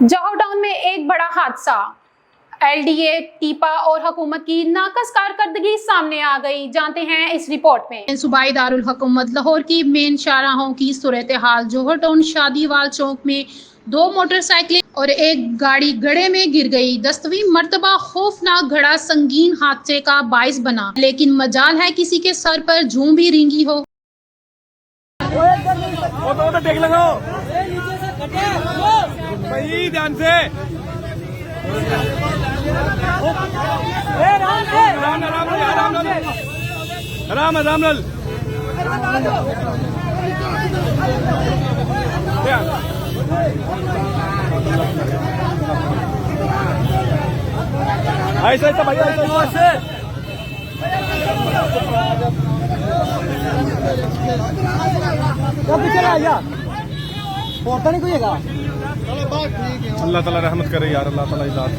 जौहर town में एक बड़ा हादसा। एलडीए, टीपा और हुकूमत की नाकस कारकर्दगी सामने आ गई। जानते हैं इस रिपोर्ट में। सूबाई दारुल हुकूमत लाहौर की मेन शाहराहों की सूरत हाल। जौहर टाउन शादीवाल चौक में 2 मोटरसाइकिलें और एक गाड़ी गड्ढे में गिर गई। 10वीं मर्तबा खौफनाक घड़ा संगीन हादसे का बाइस बना, लेकिन मजाल है किसी के सर पर जूं भी रिंगी हो। तो टेक लगाओ भाई, ध्यान से। आराम आराम आराम आराम। ऐसा ऐसा भाई, ऐसा पीछे आ नहीं कोई। अल्लाह ताला रहमत करे यार, अल्लाह ताला इजाज़त।